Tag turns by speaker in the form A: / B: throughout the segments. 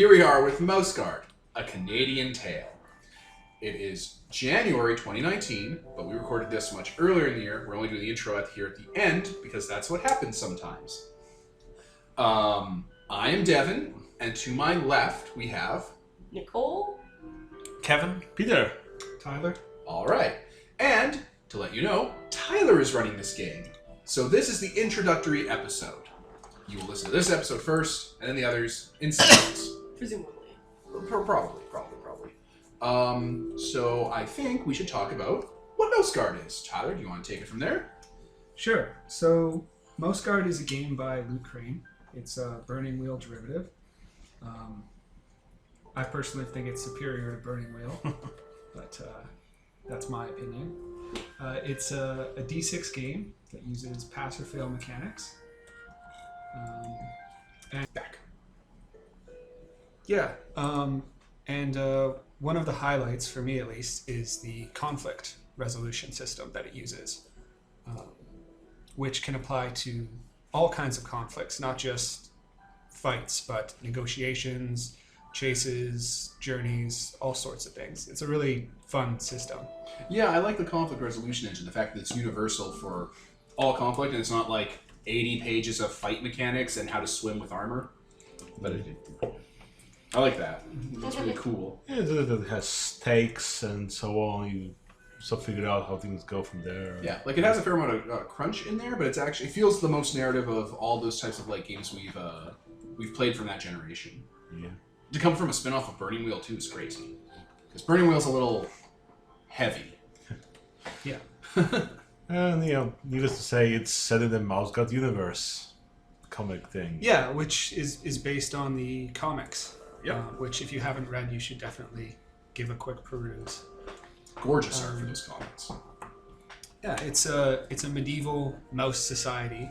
A: here we are with Mouse Guard, a Canadian tale. It is January 2019, but we recorded this much earlier in the year. We're only doing the intro here at the end because that's what happens sometimes. I am Devin, and to my left we have
B: Nicole,
C: Kevin,
D: Peter,
C: Tyler.
A: All right, and to let you know, Tyler is running this game. So this is the introductory episode. You will listen to this episode first, and then the others in sequence.
B: presumably.
A: Probably. So I think we should talk about what Mouse Guard is. Tyler, do you want to take it from there?
C: Sure. So, Mouse Guard is a game by Loot Crane. It's a Burning Wheel derivative. I personally think it's superior to Burning Wheel, but that's my opinion. It's a D6 game that uses pass or fail mechanics. And one of the highlights, for me at least, is the conflict resolution system that it uses, which can apply to all kinds of conflicts, not just fights, but negotiations, chases, journeys, all sorts of things. It's a really fun system.
A: Yeah, I like the conflict resolution engine. The fact that it's universal for all conflict, and it's not like 80 pages of fight mechanics and how to swim with armor. But I like that. That's really cool.
D: yeah, it has stakes and so on. You sort of figure out how things go from there.
A: Yeah, like it has a fair amount of crunch in there, but it feels the most narrative of all those types of like games we've played from that generation.
D: Yeah.
A: To come from a spin-off of Burning Wheel 2 is crazy. Because Burning Wheel's a little heavy.
C: Yeah.
D: And, needless to say, it's set in the Mouse Guard universe comic thing.
C: Yeah, which is based on the comics.
A: Yep.
C: Which, if you haven't read, you should definitely give a quick peruse.
A: Gorgeous art for those comics.
C: Yeah, it's a medieval mouse society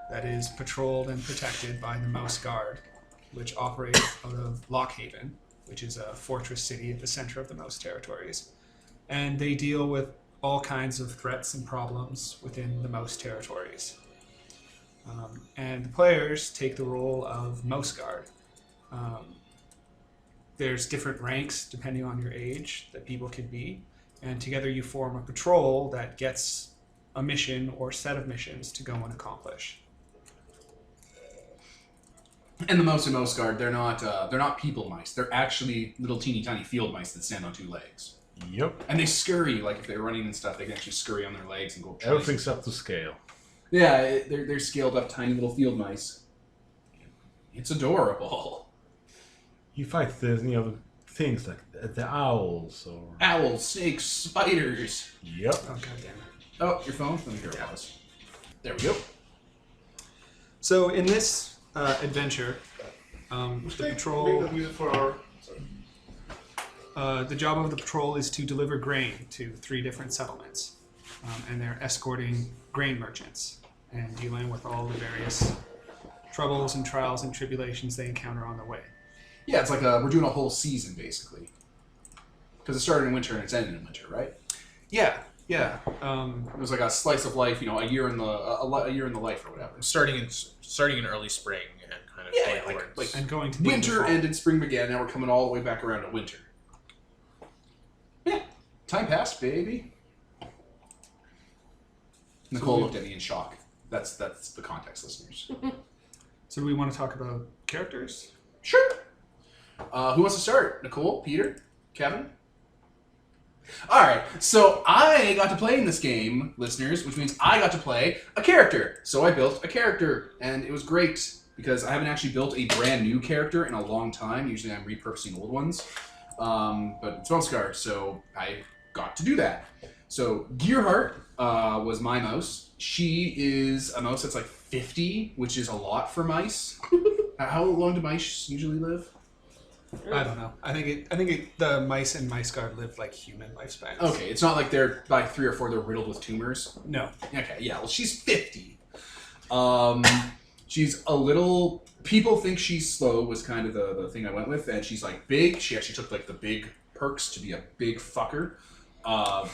C: that is patrolled and protected by the Mouse Guard, which operate out of Lockhaven, which is a fortress city at the center of the Mouse territories. And they deal with all kinds of threats and problems within the Mouse territories. And the players take the role of Mouse Guard. There's different ranks depending on your age that people can be, and together you form a patrol that gets a mission or set of missions to go and accomplish.
A: And the mouse in Mouse Guard, they're not people mice. They're actually little teeny tiny field mice that stand on two legs.
D: Yep.
A: And they scurry, like if they're running and stuff, they can actually scurry on their legs and go.
D: Everything's up to scale.
A: Yeah, they're scaled up tiny little field mice. It's adorable.
D: You fight things like the owls or...
A: Owls, snakes, spiders.
D: Yep.
C: Oh, God damn it.
A: Oh, your phone? Let me hear it was. There we go.
C: So in this adventure, the patrol... the job of the patrol is to deliver grain to 3 different settlements. And they're escorting grain merchants and dealing with all the various troubles and trials and tribulations they encounter on the way.
A: Yeah, it's like we're doing a whole season, basically. Because it started in winter and it's ending in winter, right?
C: Yeah.
A: It was like a slice of life, a year in the life or whatever.
E: Starting in early spring and kind of going towards...
C: And going to the
A: Winter ended, spring began, now we're coming all the way back around to winter. Yeah, time passed, baby. Nicole looked at me in shock. That's the context, listeners.
C: So do we want to talk about characters?
A: Sure. Who wants to start? Nicole? Peter? Kevin? Alright, so I got to play in this game, listeners, which means I got to play a character. So I built a character, and it was great, because I haven't actually built a brand new character in a long time. Usually I'm repurposing old ones. But it's Mouse Guard, so I got to do that. So Gearheart was my mouse. She is a mouse that's like 50, which is a lot for mice. How long do mice usually live?
C: I don't know. I think the mice in Mouse Guard live like human lifespans.
A: Okay, it's not like they're by 3 or 4 they're riddled with tumors.
C: No.
A: Okay, yeah. Well, she's 50. She's a little. People think she's slow was kind of the thing I went with, and she's like big. She actually took like the big perks to be a big fucker.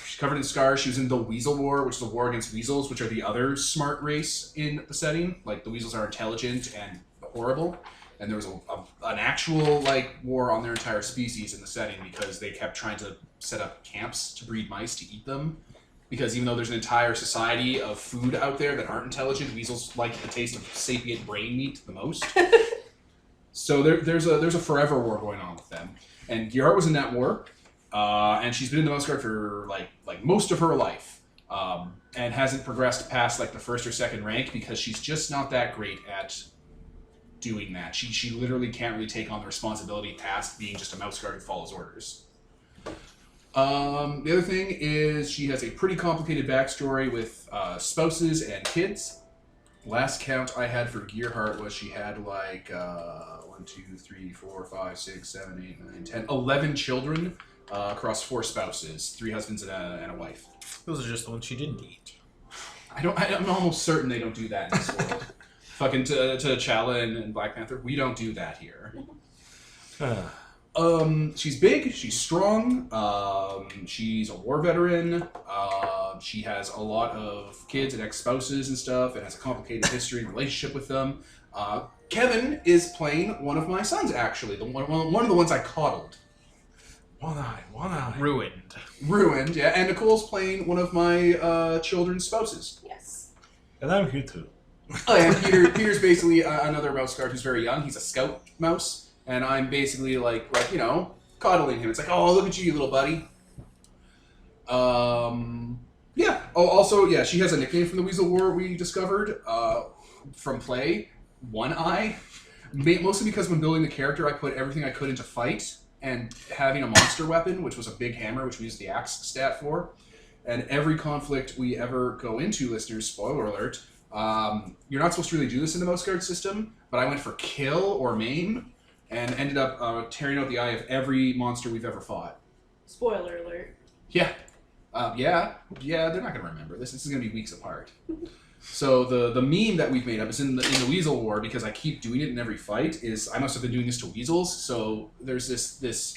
A: She's covered in scars. She was in the Weasel War, which is a war against weasels, which are the other smart race in the setting. Like the weasels are intelligent and horrible. and there was an actual like war on their entire species in the setting because they kept trying to set up camps to breed mice to eat them. Because even though there's an entire society of food out there that aren't intelligent, weasels like the taste of sapient brain meat the most. So there's a forever war going on with them, and Gearhart was in that war, and she's been in the Mouse Guard for like most of her life, and hasn't progressed past like the first or second rank because she's just not that great at doing that. She literally can't really take on the responsibility past being just a Mouse Guard who follows orders. The other thing is she has a pretty complicated backstory with spouses and kids. Last count I had for Gearhart was she had like 1, 2, 3, 4, 5, 6, 7, 8, 9, 10, 11 children across 4 spouses, 3 husbands and a wife.
E: Those are just the ones she didn't eat.
A: I'm almost certain they don't do that in this world. Fucking T'Challa and Black Panther, we don't do that here. She's big, she's strong, she's a war veteran, she has a lot of kids and ex-spouses and stuff, and has a complicated history and relationship with them. Kevin is playing one of my sons, actually, one of the ones I coddled.
D: One eye.
E: Ruined.
A: Yeah, and Nicole's playing one of my children's spouses.
B: Yes.
D: And I'm here too.
A: Oh, yeah, Peter's basically another mouse guard who's very young. He's a scout mouse. And I'm basically like you know, coddling him. It's like, oh, look at you little buddy. Yeah. Oh, also, yeah, she has a nickname from the Weasel War we discovered from play. One Eye. Mostly because when building the character, I put everything I could into fight, and having a monster weapon, which was a big hammer, which we used the axe stat for. And every conflict we ever go into, listeners, spoiler alert, you're not supposed to really do this in the Mouse Guard system, but I went for kill or maim, and ended up tearing out the eye of every monster we've ever fought.
B: Spoiler alert.
A: Yeah. Yeah, they're not going to remember this. This is going to be weeks apart. So the meme that we've made up is in the Weasel War, because I keep doing it in every fight, is I must have been doing this to weasels. So there's this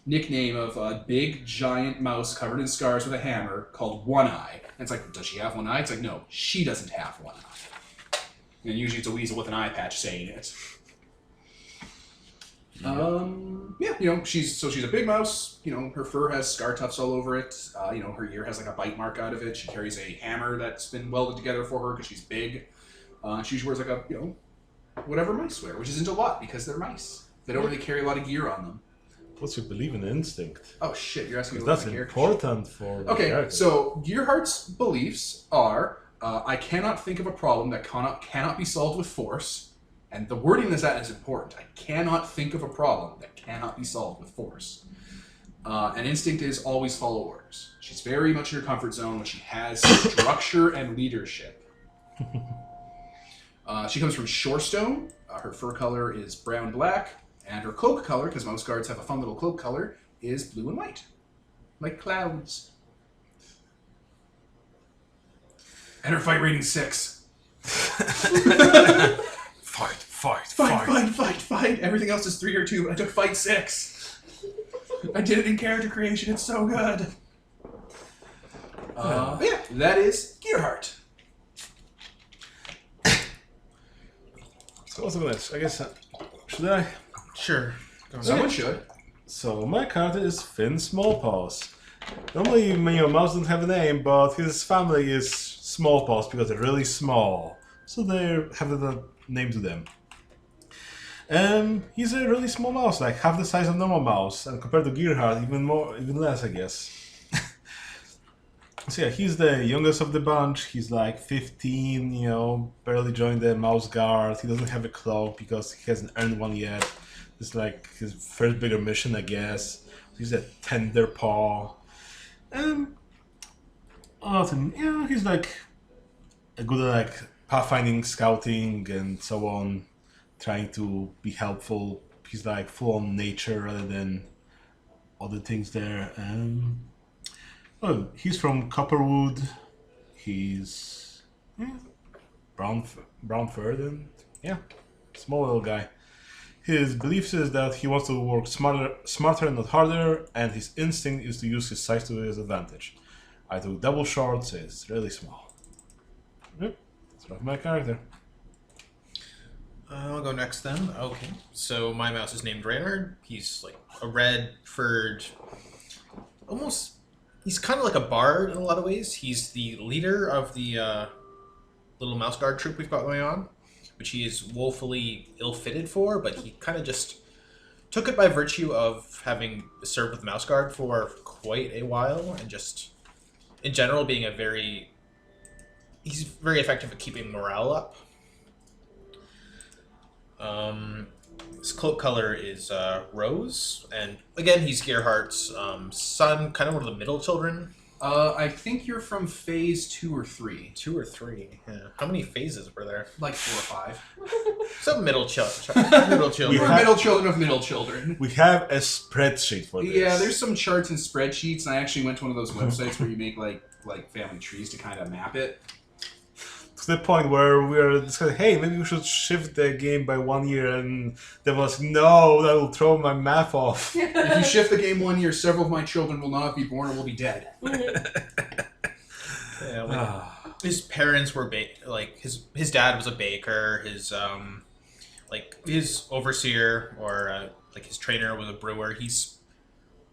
A: nickname of a big, giant mouse covered in scars with a hammer called One Eye. And it's like, does she have one eye? It's like, no, she doesn't have one eye. And usually it's a weasel with an eye patch saying it. Yeah, you know, she's a big mouse. You know, her fur has scar tufts all over it. You know, her ear has like a bite mark out of it. She carries a hammer that's been welded together for her because she's big. She usually wears like a, you know, whatever mice wear, which isn't a lot because they're mice. They don't really carry a lot of gear on them.
D: Plus, you believe in instinct.
A: Oh shit, you're asking me
D: That's
A: what my character
D: important for the
A: Okay,
D: character.
A: so Gearhart's beliefs are, I cannot think of a problem that cannot be solved with force. And the wording of that is important. I cannot think of a problem that cannot be solved with force. And instinct is always follow orders. She's very much in her comfort zone when she has structure and leadership. She comes from Shorestone. Her fur color is brown-black. And her cloak color, because most guards have a fun little cloak color, is blue and white. Like clouds. And her fight rating 6. Fight. Everything else is 3 or 2, but I took fight 6. I did it in character creation. It's so good. Yeah, that is Gearhart.
D: So what's the next? I guess, should I?
E: Sure.
A: Someone should.
D: So my character is Finn Smallpaws. Normally, you know, mouse doesn't have a name, but his family is Smallpaws because they're really small. So they have a name to them. He's a really small mouse, like half the size of normal mouse, and compared to Gearhart, even less, I guess. So yeah, he's the youngest of the bunch. He's like 15, you know, barely joined the Mouse Guard. He doesn't have a cloak because he hasn't earned one yet. It's like his first bigger mission, I guess. He's a tender paw. Yeah, he's like a good like pathfinding, scouting, and so on. Trying to be helpful. He's like full on nature rather than other things there. Well, he's from Copperwood. He's brown furred and yeah, small little guy. His beliefs is that he wants to work smarter, not harder, and his instinct is to use his size to his advantage. I took double short, so it's really small. Yep, that's my character.
E: I'll go next then. Okay. So my mouse is named Reynard. He's like a red-furred, almost. He's kind of like a bard in a lot of ways. He's the leader of the little mouse guard troop we've got going on, which he is woefully ill-fitted for. But he kind of just took it by virtue of having served with the mouse guard for quite a while, and just in general being he's very effective at keeping morale up. His cloak color is rose, and again, he's Gerhardt's son, kind of one of the middle children.
A: I think you're from phase 2 or 3.
E: 2 or 3. Yeah. How many phases were there?
A: Like 4 or 5.
E: Some middle children.
A: We're middle children of middle children.
D: We have a spreadsheet for this.
A: Yeah, there's some charts and spreadsheets, and I actually went to one of those websites where you make like family trees to kind of map it.
D: To the point where we are discussing, hey, maybe we should shift the game by 1 year, and there was no, that will throw my math off.
A: If you shift the game 1 year, several of my children will not be born or will be dead.
E: Yeah, his parents were his dad was a baker. His his overseer or like his trainer was a brewer. He's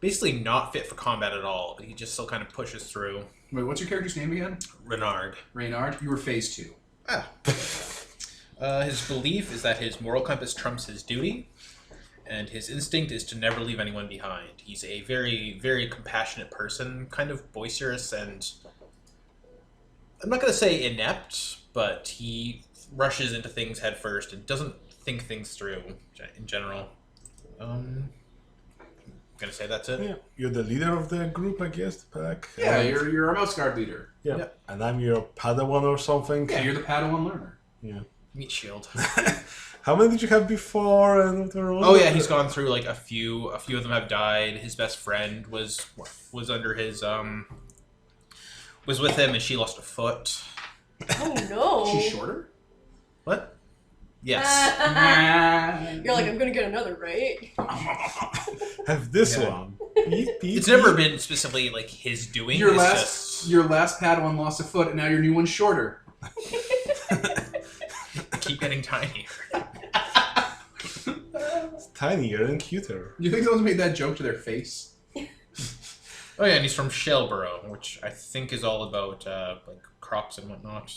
E: basically not fit for combat at all, but he just still kind of pushes through.
A: Wait, what's your character's name again?
E: Reynard.
A: Reynard? You were phase 2.
E: His belief is that his moral compass trumps his duty, and his instinct is to never leave anyone behind. He's a very, very compassionate person, kind of boisterous, and I'm not going to say inept, but he rushes into things head first and doesn't think things through in general. Gonna say that's it.
D: Yeah, you're the leader of the group, I guess, the pack.
A: Yeah,
D: And-
A: you're a mouse guard leader.
D: Yeah,
E: Yep.
D: and I'm your Padawan or something.
A: Yeah, you're the Padawan learner.
D: Yeah.
E: Meat shield.
D: How many did you have before? And
E: Oh yeah, he's gone through like a few of them have died. His best friend was under his was with him, and she lost a foot.
B: Oh no!
A: She's shorter?
E: What? Yes.
B: You're like, I'm gonna get another, right?
D: Have this
E: Yeah.
D: one. Beep, beep,
E: It's never
D: beep.
E: been specifically like his doing.
A: Your
E: it's
A: your last Padawan lost a foot, and now your new one's shorter.
E: just keep getting tinier.
D: It's tinier and cuter.
A: Do you think someone's made that joke to their face?
E: Oh yeah, and he's from Shaleborough, which I think is all about like crops and whatnot.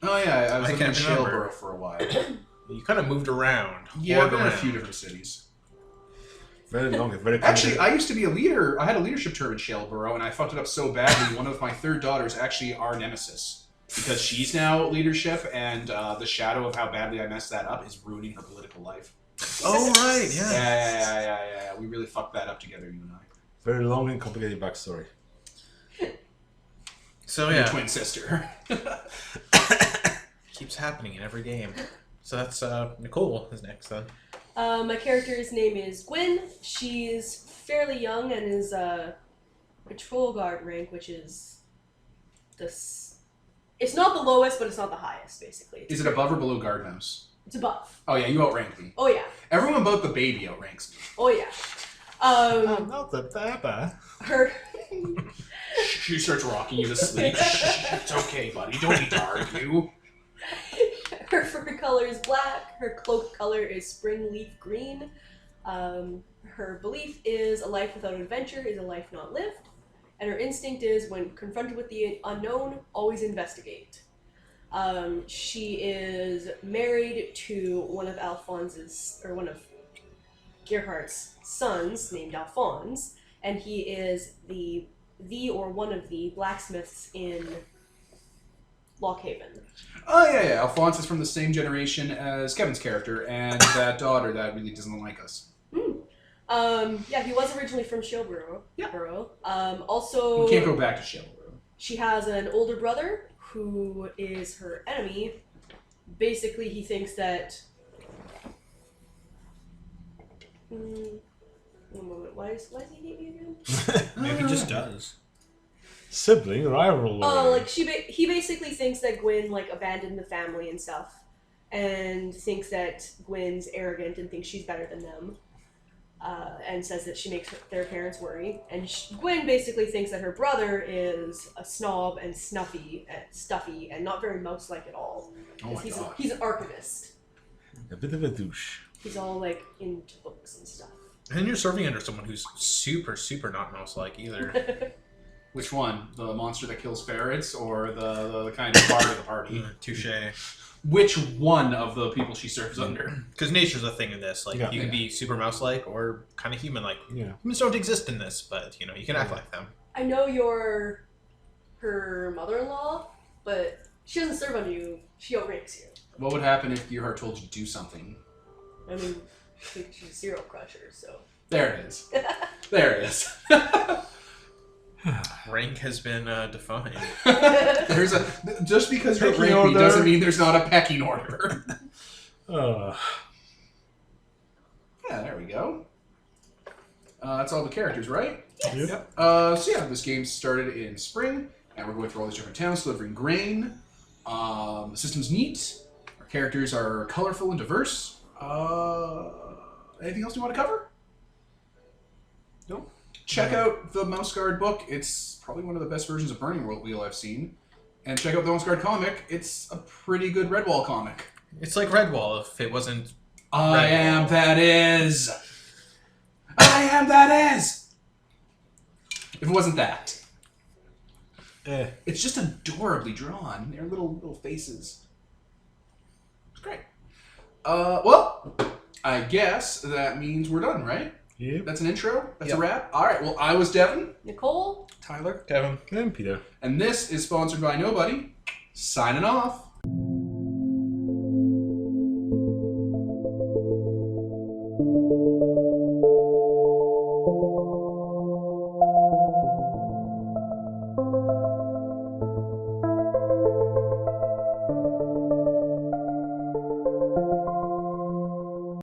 A: Oh yeah, I was
E: I
A: living in
E: can't remember.
A: Shaleborough for a while.
E: You kind of moved around.
A: Yeah, I've
E: warred
A: been in a
E: around.
A: few different cities.
D: Very long, very
A: Actually, I used to be a leader. I had a leadership term in Shaleborough, and I fucked it up so badly. One of my third daughters actually our nemesis. Because she's now leadership, and the shadow of how badly I messed that up is ruining her political life.
E: Oh right, yeah.
A: Yeah. We really fucked that up together, you and I.
D: very long and complicated backstory.
E: So
A: Your
E: yeah,
A: twin sister.
E: keeps happening in every game. So that's Nicole is next then.
B: My character's name is Gwyn. She's fairly young and is patrol guard rank, which is it's not the lowest, but it's not the highest, basically.
A: Is it above or below guard mouse?
B: It's above.
A: Oh yeah, you outrank me.
B: Oh yeah.
A: Everyone but the baby outranks me.
B: Oh yeah.
D: I'm not the Baba.
B: Her
A: She starts rocking you to sleep. It's okay, buddy. Don't need to argue.
B: her fur color is black. Her cloak color is spring leaf green. Her belief is a life without adventure is a life not lived. And her instinct is, when confronted with the unknown, always investigate. She is married to one of Gerhardt's sons, named Alphonse, and he is the or one of the blacksmiths in Lockhaven.
A: Oh yeah. Alphonse is from the same generation as Kevin's character, and that daughter that really doesn't like us.
B: Yeah, he was originally from Shaleborough.
A: Yeah.
B: Also,
A: We can't go back to Shaleborough.
B: she has an older brother who is her enemy. Basically, he thinks that. One moment. Why does he hate me again?
E: Maybe he just does.
D: Sibling rivalry.
B: Like he basically thinks that Gwyn abandoned the family and stuff, and thinks that Gwyn's arrogant and thinks she's better than them, and says that she makes their parents worry. And Gwyn basically thinks that her brother is a snob and stuffy and not very mouse-like at all.
A: Oh my god.
B: He's an archivist.
D: A bit of a douche.
B: He's all like into books and stuff.
E: And you're serving under someone who's super, super not mouse-like either.
A: Which one? The monster that kills ferrets, or the kind of part of the party?
E: Touche.
A: Which one of the people she serves under?
E: Because nature's a thing in this. Like,
D: Yeah.
E: you can be super mouse-like or kind of human-like.
D: Yeah.
E: Humans don't exist in this, but, you know, you can act like them.
B: I know you're her mother-in-law, but she doesn't serve under you. She outranks you.
A: What would happen if Gearhart told you to do something?
B: I mean, she's a serial crusher, so.
A: There it is. There it is.
E: Rank has been defined.
A: There's a just because you're
D: Pecking
A: rank me
D: order.
A: doesn't mean there's not a pecking order.
D: Uh,
A: Yeah, there we go. That's all the characters, right?
D: yep.
A: So yeah, this game started in spring, and we're going through all these different towns, delivering grain. The system's neat. Our characters are colorful and diverse. Anything else you want to cover? No. Check out the Mouse Guard book. It's probably one of the best versions of Burning Wheel I've seen. And check out the Mouse Guard comic. It's a pretty good Redwall comic.
E: It's like Redwall if it wasn't...
A: I am that is. I am that is. If it wasn't that, it's just adorably drawn. They're little faces. It's great. Well, I guess that means we're done, right?
D: Yep.
A: That's an intro. That's
E: Yep.
A: a wrap. All right. Well, I was Devin,
B: Nicole?
C: Tyler?
E: Kevin.
D: And Peter.
A: and this is sponsored by Nobody. Signing off.